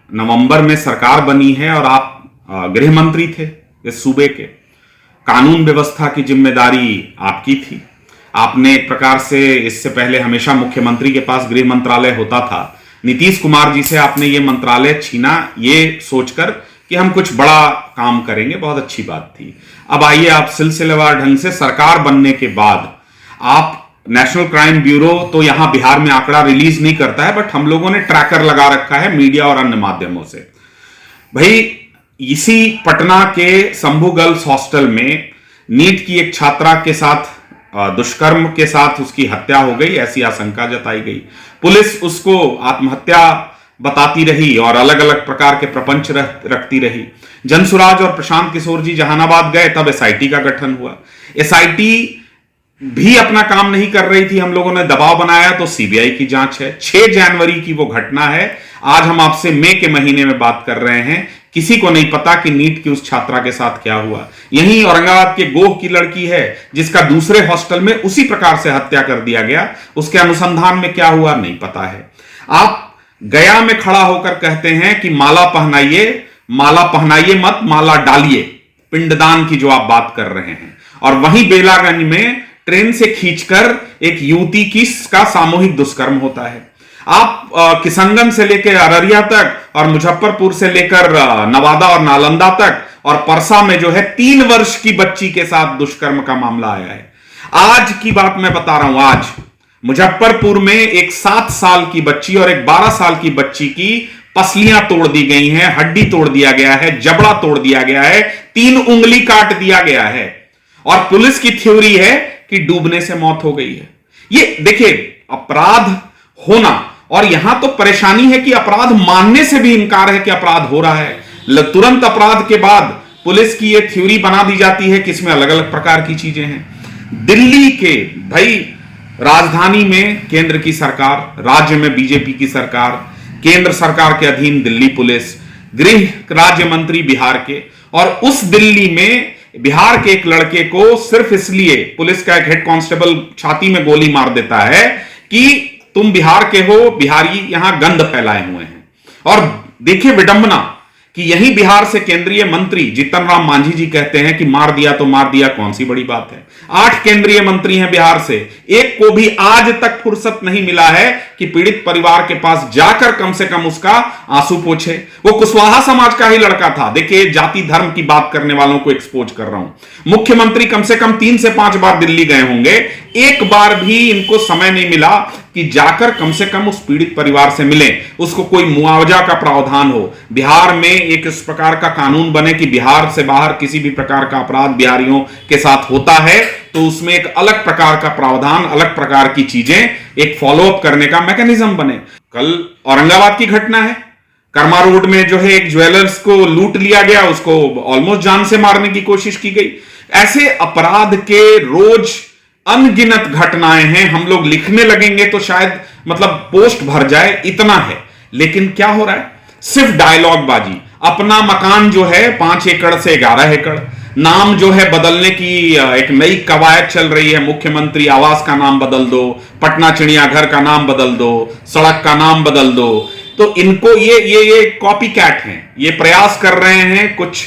नवंबर में सरकार बनी है और आप गृह मंत्री थे इस सूबे के। कानून व्यवस्था की जिम्मेदारी आपकी थी। आपने एक प्रकार से इससे पहले हमेशा मुख्यमंत्री के पास गृह मंत्रालय होता था। नीतीश कुमार जी से आपने ये मंत्रालय छीना ये सोचकर कि हम कुछ बड़ा काम करेंगे, बहुत अच्छी बात थी। अब आइए आप सिलसिलेवार ढंग से सरकार बनने के बाद आप नेशनल क्राइम ब्यूरो तो यहां बिहार में आंकड़ा रिलीज नहीं करता है, बट हम लोगों ने ट्रैकर लगा रखा है मीडिया और अन्य माध्यमों से। भाई इसी पटना के शंभू गर्ल्स हॉस्टल में नीट की एक छात्रा के साथ दुष्कर्म के साथ उसकी हत्या हो गई, ऐसी आशंका जताई गई। पुलिस उसको आत्महत्या बताती रही और अलग अलग प्रकार के प्रपंच रखती रही। जनसुराज और प्रशांत किशोर जी जहानाबाद गए, तब एसआईटी का गठन हुआ। एसआईटी भी अपना काम नहीं कर रही थी, हम लोगों ने दबाव बनाया तो सीबीआई की जांच है। 6 जनवरी की वो घटना है। आज हम आपसे मई के महीने में बात कर रहे हैं। किसी को नहीं पता कि नीट की उस छात्रा के साथ क्या हुआ। यही औरंगाबाद के गोह की लड़की है जिसका दूसरे हॉस्टल में उसी प्रकार से हत्या कर दिया गया। उसके अनुसंधान में क्या हुआ नहीं पता है। आप गया में खड़ा होकर कहते हैं कि माला पहनाइए मत, माला डालिए, पिंडदान की जो आप बात कर रहे हैं। और वहीं बेलागंज में ट्रेन से खींचकर एक युवती का सामूहिक दुष्कर्म होता है। आप किशनगंज से लेकर अररिया तक और मुजफ्फरपुर से लेकर नवादा और नालंदा तक और परसा में जो है 3 वर्ष की बच्ची के साथ दुष्कर्म का मामला आया है। आज की बात मैं बता रहा हूं। आज मुजफ्फरपुर में एक 7 साल की बच्ची और एक 12 साल की बच्ची की पसलियां तोड़ दी गई हैं, हड्डी तोड़ दिया गया है, जबड़ा तोड़ दिया गया है, 3 उंगली काट दिया गया है। और पुलिस की थ्योरी है कि डूबने से मौत हो गई है। ये देखिए अपराध होना, और यहां तो परेशानी है कि अपराध मानने से भी इनकार है कि अपराध हो रहा है। तुरंत अपराध के बाद पुलिस की यह थ्योरी बना दी जाती है कि इसमें अलग अलग प्रकार की चीजें हैं। दिल्ली के भाई राजधानी में केंद्र की सरकार, राज्य में बीजेपी की सरकार, केंद्र सरकार के अधीन दिल्ली पुलिस, गृह राज्य मंत्री बिहार के, और उस दिल्ली में बिहार के एक लड़के को सिर्फ इसलिए पुलिस का एक हेड कांस्टेबल छाती में गोली मार देता है कि तुम बिहार के हो, बिहारी यहां गंद फैलाए हुए हैं। और देखिए विडंबना कि यही बिहार से केंद्रीय मंत्री जीतन राम मांझी जी कहते हैं कि मार दिया तो मार दिया, कौन सी बड़ी बात है। 8 केंद्रीय मंत्री हैं बिहार से, एक को भी आज तक फुर्सत नहीं मिला है कि पीड़ित परिवार के पास जाकर कम से कम उसका आंसू पोंछे। वो कुशवाहा समाज का ही लड़का था। देखिए जाति धर्म की बात करने वालों को एक्सपोज कर रहा हूं। मुख्यमंत्री कम से कम 3 से 5 बार दिल्ली गए होंगे, एक बार भी इनको समय नहीं मिला कि जाकर कम से कम उस पीड़ित परिवार से मिलें, उसको कोई मुआवजा का प्रावधान हो, बिहार में एक इस प्रकार का कानून बने कि बिहार से बाहर किसी भी प्रकार का अपराध बिहारियों के साथ होता है तो उसमें एक अलग प्रकार का प्रावधान, अलग प्रकार की चीजें, एक फॉलोअप करने का मैकेनिज्म बने। कल औरंगाबाद की घटना है, कर्मा रोड में जो है एक ज्वेलर्स को लूट लिया गया, उसको ऑलमोस्ट जान से मारने की कोशिश की गई। ऐसे अपराध के रोज अनगिनत घटनाएं हैं। हम लोग लिखने लगेंगे तो शायद मतलब पोस्ट भर जाए, इतना है। लेकिन क्या हो रहा है? सिर्फ डायलॉग बाजी। अपना मकान जो है 5 एकड़ से 11 एकड़, नाम जो है बदलने की एक नई कवायद चल रही है। मुख्यमंत्री आवास का नाम बदल दो, पटना चिड़ियाघर का नाम बदल दो, सड़क का नाम बदल दो। तो इनको ये कॉपी कैट हैं, ये प्रयास कर रहे हैं कुछ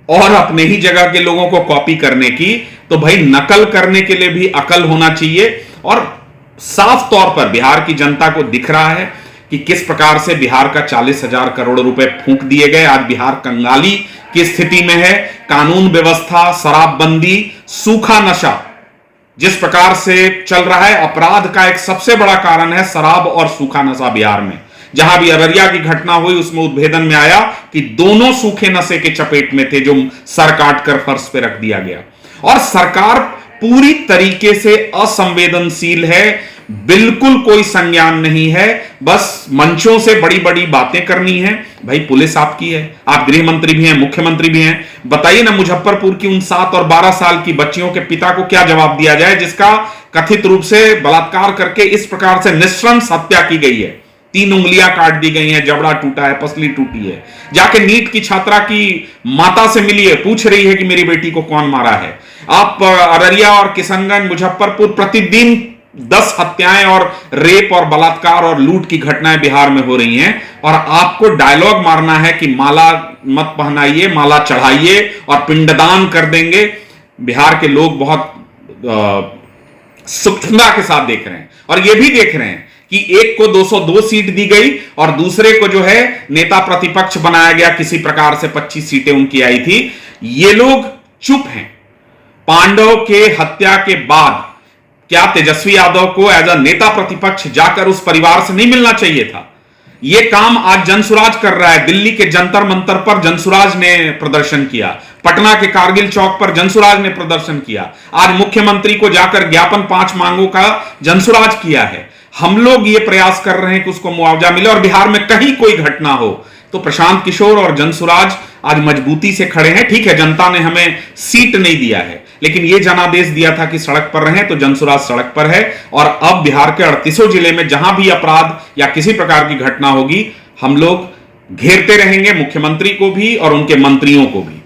और अपने ही जगह के लोगों को कॉपी करने की। तो भाई नकल करने के लिए भी अकल होना चाहिए। और साफ तौर पर बिहार की जनता को दिख रहा है कि किस प्रकार से बिहार का 40,000 करोड़ रुपए फूंक दिए गए। आज बिहार कंगाली की स्थिति में है। कानून व्यवस्था, शराबबंदी, सूखा नशा जिस प्रकार से चल रहा है, अपराध का एक सबसे बड़ा कारण है शराब और सूखा नशा बिहार में। जहां भी अररिया की घटना हुई उसमें उद्भेदन में आया कि दोनों सूखे नशे के चपेट में थे, जो सर काट कर फर्श पे रख दिया गया। और सरकार पूरी तरीके से असंवेदनशील है, बिल्कुल कोई संज्ञान नहीं है, बस मंचों से बड़ी बड़ी बातें करनी है। भाई पुलिस आपकी है, आप गृह मंत्री भी हैं, मुख्यमंत्री भी हैं। बताइए ना मुजफ्फरपुर की उन 7 और 12 साल की बच्चियों के पिता को क्या जवाब दिया जाए जिसका कथित रूप से बलात्कार करके इस प्रकार से निःशंस हत्या की गई है। 3 उंगलियां काट दी गई हैं, जबड़ा टूटा है, पसली टूटी है। जाके नीट की छात्रा की माता से मिलिए, पूछ रही है कि मेरी बेटी को कौन मारा है। आप अररिया और किशनगंज, मुजफ्फरपुर प्रतिदिन 10 हत्याएं और रेप और बलात्कार और लूट की घटनाएं बिहार में हो रही हैं, और आपको डायलॉग मारना है कि माला मत पहनाइए, माला चढ़ाइए और पिंडदान कर देंगे। बिहार के लोग बहुत सूक्ष्मता के साथ देख रहे हैं, और यह भी देख रहे हैं कि एक को 202 सीट दी गई और दूसरे को जो है नेता प्रतिपक्ष बनाया गया, किसी प्रकार से 25 सीटें उनकी आई थी। ये लोग चुप हैं। पांडव के हत्या के बाद क्या तेजस्वी यादव को एज अ नेता प्रतिपक्ष जाकर उस परिवार से नहीं मिलना चाहिए था? यह काम आज जनसुराज कर रहा है। दिल्ली के जंतर मंतर पर जनसुराज ने प्रदर्शन किया, पटना के कारगिल चौक पर जनसुराज ने प्रदर्शन किया, आज मुख्यमंत्री को जाकर ज्ञापन 5 मांगों का जनसुराज किया है। हम लोग ये प्रयास कर रहे हैं कि उसको मुआवजा मिले और बिहार में कहीं कोई घटना हो तो प्रशांत किशोर और जनसुराज आज मजबूती से खड़े हैं। ठीक है, जनता ने हमें सीट नहीं दिया है, लेकिन यह जनादेश दिया था कि सड़क पर रहें, तो जनसुराज सड़क पर है। और अब बिहार के 38 जिले में जहां भी अपराध या किसी प्रकार की घटना होगी, हम लोग घेरते रहेंगे, मुख्यमंत्री को भी और उनके मंत्रियों को भी।